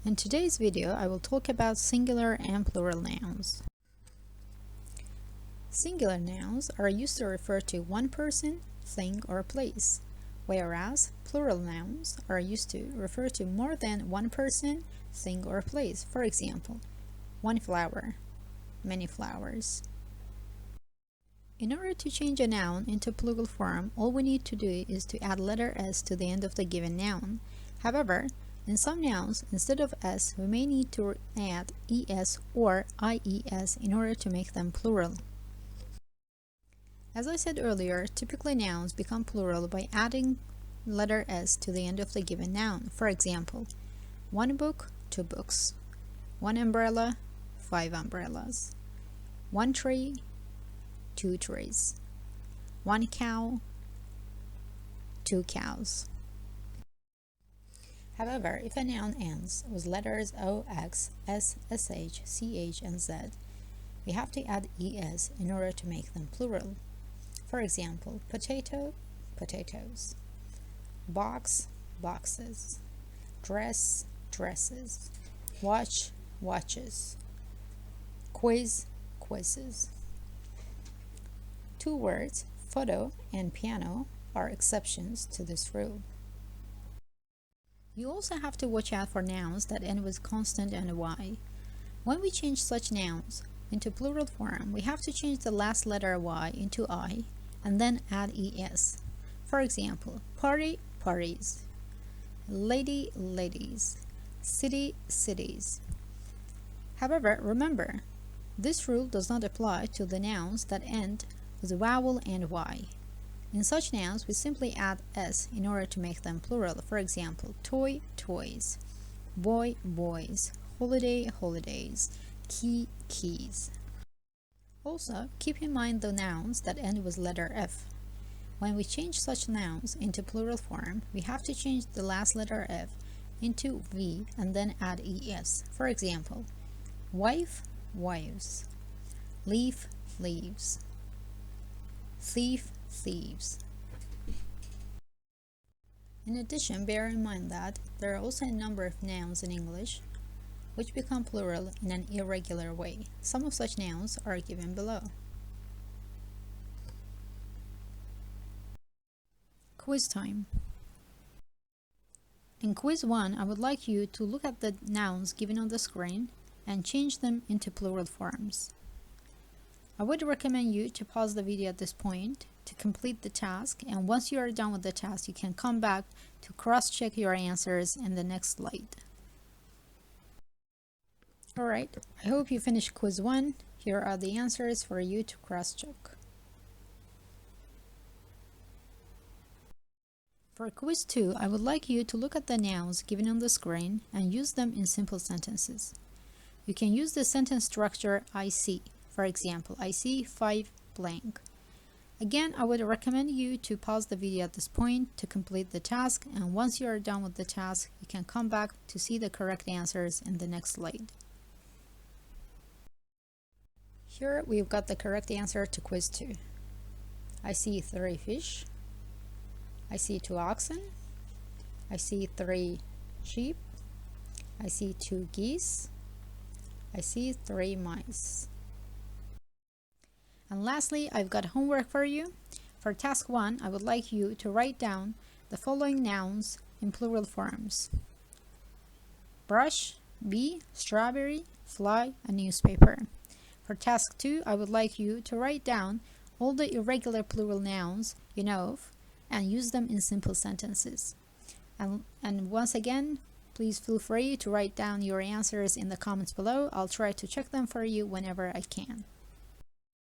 In today's video, I will talk about singular and plural nouns. Singular nouns are used to refer to one person, thing, or place, whereas plural nouns are used to refer to more than one person, thing, or place. For example, one flower, many flowers. In order to change a noun into plural form, all we need to do is to add letter s to the end of the given noun. However, in some nouns, instead of s, we may need to add es or ies in order to make them plural. As I said earlier, typically nouns become plural by adding letter s to the end of the given noun. For example, one book, two books. One umbrella, five umbrellas. One tree, two trees. One cow, two cows. However, if a noun ends with letters o, x, s, sh, ch, and z, we have to add es in order to make them plural. For example, potato, potatoes. Box, boxes. Dress, dresses. Watch, watches. Quiz, quizzes. Two words, photo and piano, are exceptions to this rule. You also have to watch out for nouns that end with consonant and y. When we change such nouns into plural form, we have to change the last letter y into I and then add es. For example, party, parties. Lady, ladies. City, cities. However, remember, this rule does not apply to the nouns that end with vowel and y. In such nouns, we simply add s in order to make them plural. For example, toy, toys. Boy, boys. Holiday, holidays. Key, keys. Also, keep in mind the nouns that end with letter f. When we change such nouns into plural form, we have to change the last letter f into v and then add es. For example, wife, wives. Leaf, leaves. Thief, thieves. In addition, bear in mind that there are also a number of nouns in English which become plural in an irregular way. Some of such nouns are given below. Quiz time. In quiz 1, I would like you to look at the nouns given on the screen and change them into plural forms. I would recommend you to pause the video at this point to complete the task, and once you are done with the task, you can come back to cross-check your answers in the next slide. Alright, I hope you finished quiz 1. Here are the answers for you to cross-check. For quiz 2, I would like you to look at the nouns given on the screen and use them in simple sentences. You can use the sentence structure I see. For example, I see 5 blank. Again, I would recommend you to pause the video at this point to complete the task, and once you are done with the task, you can come back to see the correct answers in the next slide. Here we've got the correct answer to quiz 2. I see 3 fish. I see 2 oxen. I see 3 sheep. I see 2 geese. I see 3 mice. And lastly, I've got homework for you. For task 1, I would like you to write down the following nouns in plural forms: brush, bee, strawberry, fly, and newspaper. For task 2, I would like you to write down all the irregular plural nouns you know of and use them in simple sentences. And once again, please feel free to write down your answers in the comments below. I'll try to check them for you whenever I can.